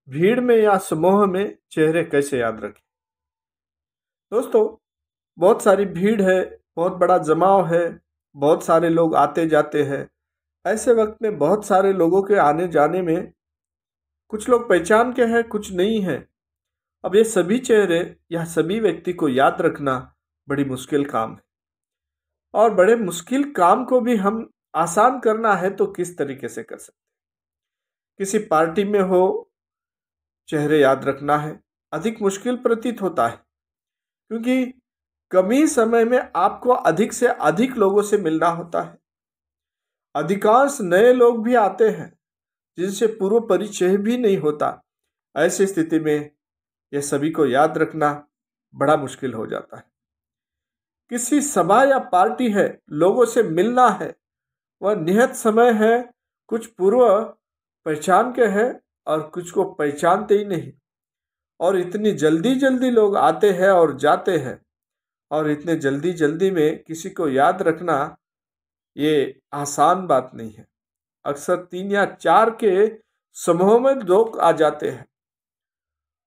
भीड़ में या समूह में चेहरे कैसे याद रखें। दोस्तों, बहुत सारी भीड़ है, बहुत बड़ा जमाव है, बहुत सारे लोग आते जाते हैं। ऐसे वक्त में बहुत सारे लोगों के आने जाने में कुछ लोग पहचान के हैं, कुछ नहीं है। अब ये सभी चेहरे या सभी व्यक्ति को याद रखना बड़ी मुश्किल काम है। और बड़े मुश्किल काम को भी हम आसान करना है तो किस तरीके से कर सकते हैं। किसी पार्टी में हो, चेहरे याद रखना है अधिक मुश्किल प्रतीत होता है, क्योंकि कम ही समय में आपको अधिक से अधिक लोगों से मिलना होता है। अधिकांश नए लोग भी आते हैं जिनसे पूर्व परिचय भी नहीं होता। ऐसी स्थिति में यह सभी को याद रखना बड़ा मुश्किल हो जाता है। किसी सभा या पार्टी है, लोगों से मिलना है, वह नियत समय है, कुछ पूर्व पहचान के हैं और कुछ को पहचानते ही नहीं। और इतनी जल्दी जल्दी लोग आते हैं और जाते हैं, और इतने जल्दी जल्दी में किसी को याद रखना ये आसान बात नहीं है। अक्सर 3 या 4 के समूह में लोग आ जाते हैं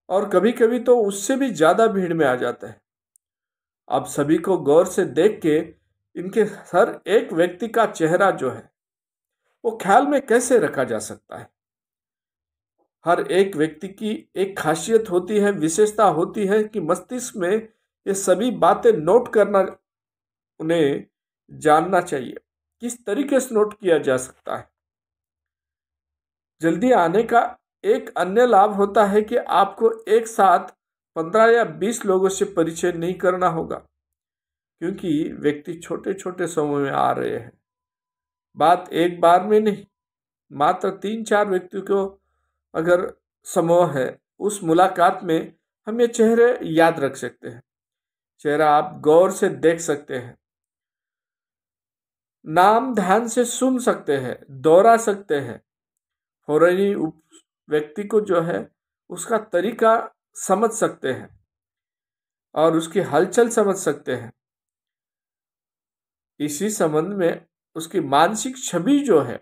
और कभी कभी तो उससे भी ज्यादा भीड़ में आ जाते हैं। अब सभी को गौर से देख के इनके हर एक व्यक्ति का चेहरा जो है वो ख्याल में कैसे रखा जा सकता है। हर एक व्यक्ति की एक खासियत होती है, विशेषता होती है कि मस्तिष्क में ये सभी बातें नोट करना उन्हें जानना चाहिए। किस तरीके से नोट किया जा सकता है। जल्दी आने का एक अन्य लाभ होता है कि आपको एक साथ 15 या 20 लोगों से परिचय नहीं करना होगा, क्योंकि व्यक्ति छोटे छोटे समूह में आ रहे हैं। बात एक बार में नहीं, मात्र 3-4 व्यक्तियों को अगर समूह है, उस मुलाकात में हम ये चेहरे याद रख सकते हैं। चेहरा आप गौर से देख सकते हैं, नाम ध्यान से सुन सकते हैं, दोहरा सकते हैं। फौरन ही व्यक्ति को जो है उसका तरीका समझ सकते हैं और उसकी हलचल समझ सकते हैं। इसी संबंध में उसकी मानसिक छवि जो है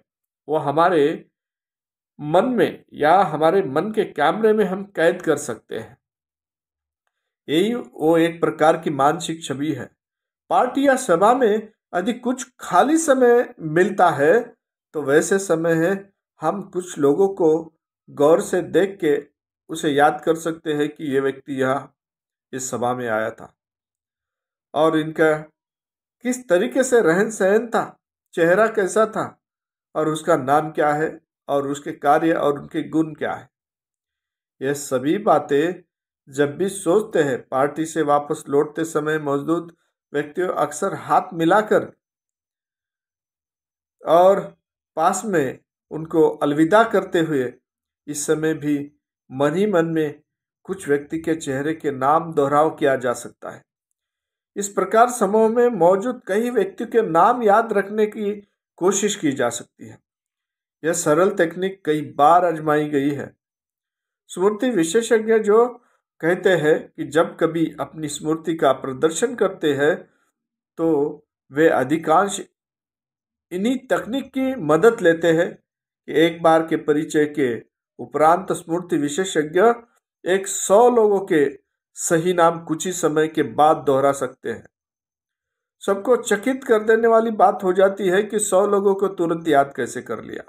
वो हमारे मन में या हमारे मन के कैमरे में हम कैद कर सकते हैं। यही वो एक प्रकार की मानसिक छवि है। पार्टी या सभा में यदि कुछ खाली समय मिलता है तो वैसे समय है हम कुछ लोगों को गौर से देख के उसे याद कर सकते हैं कि ये व्यक्ति यहाँ इस सभा में आया था और इनका किस तरीके से रहन सहन था, चेहरा कैसा था और उसका नाम क्या है और उसके कार्य और उनके गुण क्या है। यह सभी बातें जब भी सोचते हैं, पार्टी से वापस लौटते समय मौजूद व्यक्तियों अक्सर हाथ मिलाकर और पास में उनको अलविदा करते हुए इस समय भी मन ही मन में कुछ व्यक्ति के चेहरे के नाम दोहराव किया जा सकता है। इस प्रकार समूह में मौजूद कई व्यक्तियों के नाम याद रखने की कोशिश की जा सकती है। यह सरल तकनीक कई बार आजमाई गई है। स्मृति विशेषज्ञ जो कहते हैं कि जब कभी अपनी स्मृति का प्रदर्शन करते हैं तो वे अधिकांश इन्हीं तकनीक की मदद लेते हैं कि एक बार के परिचय के उपरांत स्मृति विशेषज्ञ 100 लोगों के सही नाम कुछ ही समय के बाद दोहरा सकते हैं। सबको चकित कर देने वाली बात हो जाती है कि 100 लोगों को तुरंत याद कैसे कर लिया।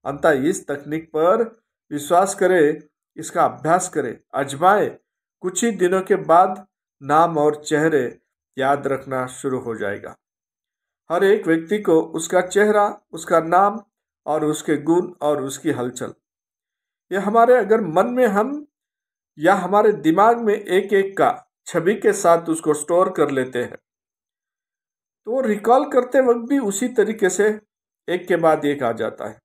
अंततः इस तकनीक पर विश्वास करें, इसका अभ्यास करें, आजमाएं। कुछ ही दिनों के बाद नाम और चेहरे याद रखना शुरू हो जाएगा। हर एक व्यक्ति को उसका चेहरा, उसका नाम और उसके गुण और उसकी हलचल, यह हमारे अगर मन में हम या हमारे दिमाग में एक एक का छवि के साथ उसको स्टोर कर लेते हैं तो रिकॉल करते वक्त भी उसी तरीके से एक के बाद एक आ जाता है।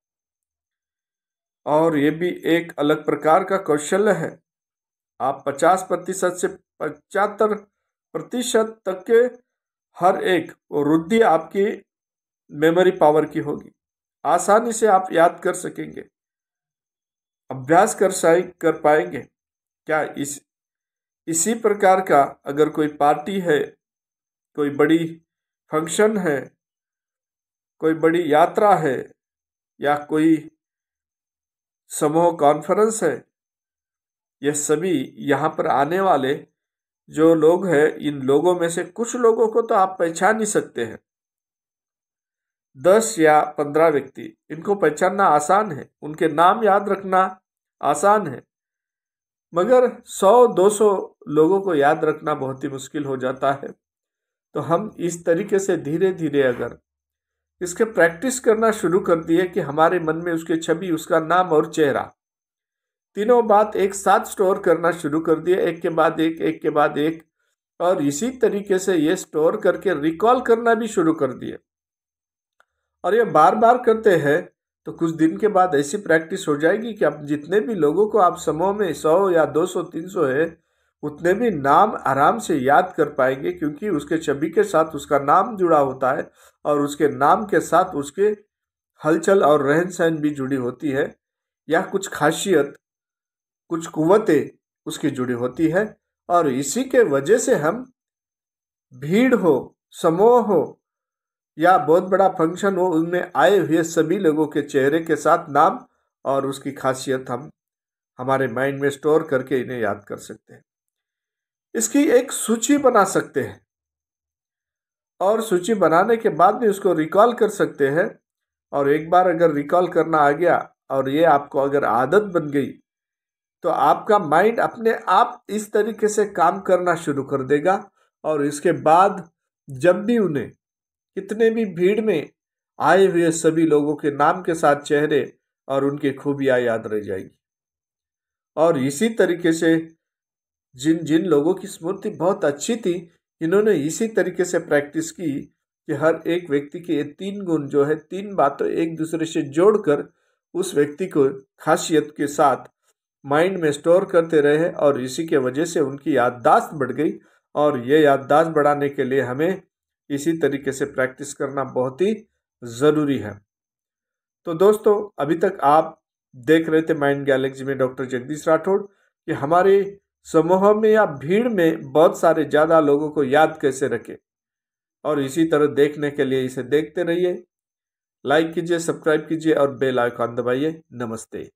और ये भी एक अलग प्रकार का कौशल्य है। आप 50% से 75% तक के हर एक वृद्धि आपकी मेमोरी पावर की होगी। आसानी से आप याद कर सकेंगे, अभ्यास कर पाएंगे। क्या इसी प्रकार का अगर कोई पार्टी है, कोई बड़ी फंक्शन है, कोई बड़ी यात्रा है या कोई समूह कॉन्फ्रेंस है, ये सभी यहाँ पर आने वाले जो लोग हैं, इन लोगों में से कुछ लोगों को तो आप पहचान ही सकते हैं। 10 या 15 व्यक्ति, इनको पहचानना आसान है, उनके नाम याद रखना आसान है, मगर 100-200 लोगों को याद रखना बहुत ही मुश्किल हो जाता है। तो हम इस तरीके से धीरे धीरे अगर इसके प्रैक्टिस करना शुरू कर दिए कि हमारे मन में उसकी छवि, उसका नाम और चेहरा, तीनों बात एक साथ स्टोर करना शुरू कर दिए, एक के बाद एक, एक के बाद एक, और इसी तरीके से ये स्टोर करके रिकॉल करना भी शुरू कर दिए, और ये बार बार करते हैं तो कुछ दिन के बाद ऐसी प्रैक्टिस हो जाएगी कि आप जितने भी लोगों को आप समूह में 100 या 200 300 है, उतने भी नाम आराम से याद कर पाएंगे, क्योंकि उसके छवि के साथ उसका नाम जुड़ा होता है और उसके नाम के साथ उसके हलचल और रहन सहन भी जुड़ी होती है, या कुछ खासियत, कुछ कुव्वतें उसकी जुड़ी होती है। और इसी के वजह से हम भीड़ हो, समूह हो या बहुत बड़ा फंक्शन हो, उनमें आए हुए सभी लोगों के चेहरे के साथ नाम और उसकी खासियत हम हमारे माइंड में स्टोर करके इन्हें याद कर सकते हैं। इसकी एक सूची बना सकते हैं और सूची बनाने के बाद भी उसको रिकॉल कर सकते हैं। और एक बार अगर रिकॉल करना आ गया और ये आपको अगर आदत बन गई, तो आपका माइंड अपने आप इस तरीके से काम करना शुरू कर देगा, और इसके बाद जब भी उन्हें कितने भी भीड़ में आए हुए सभी लोगों के नाम के साथ चेहरे और उनकी खूबियां याद रह जाएगी। और इसी तरीके से जिन जिन लोगों की स्मृति बहुत अच्छी थी, इन्होंने इसी तरीके से प्रैक्टिस की कि हर एक व्यक्ति के ये 3 गुण जो है, 3 बातें एक दूसरे से जोड़कर उस व्यक्ति को खासियत के साथ माइंड में स्टोर करते रहे, और इसी के वजह से उनकी याददाश्त बढ़ गई। और ये याददाश्त बढ़ाने के लिए हमें इसी तरीके से प्रैक्टिस करना बहुत ही ज़रूरी है। तो दोस्तों, अभी तक आप देख रहे थे माइंड गैलेक्सी में डॉक्टर जगदीश राठौड़ कि हमारे समूह में या भीड़ में बहुत सारे ज़्यादा लोगों को याद कैसे रखें। और इसी तरह देखने के लिए इसे देखते रहिए, लाइक कीजिए, सब्सक्राइब कीजिए और बेल आइकॉन दबाइए। नमस्ते।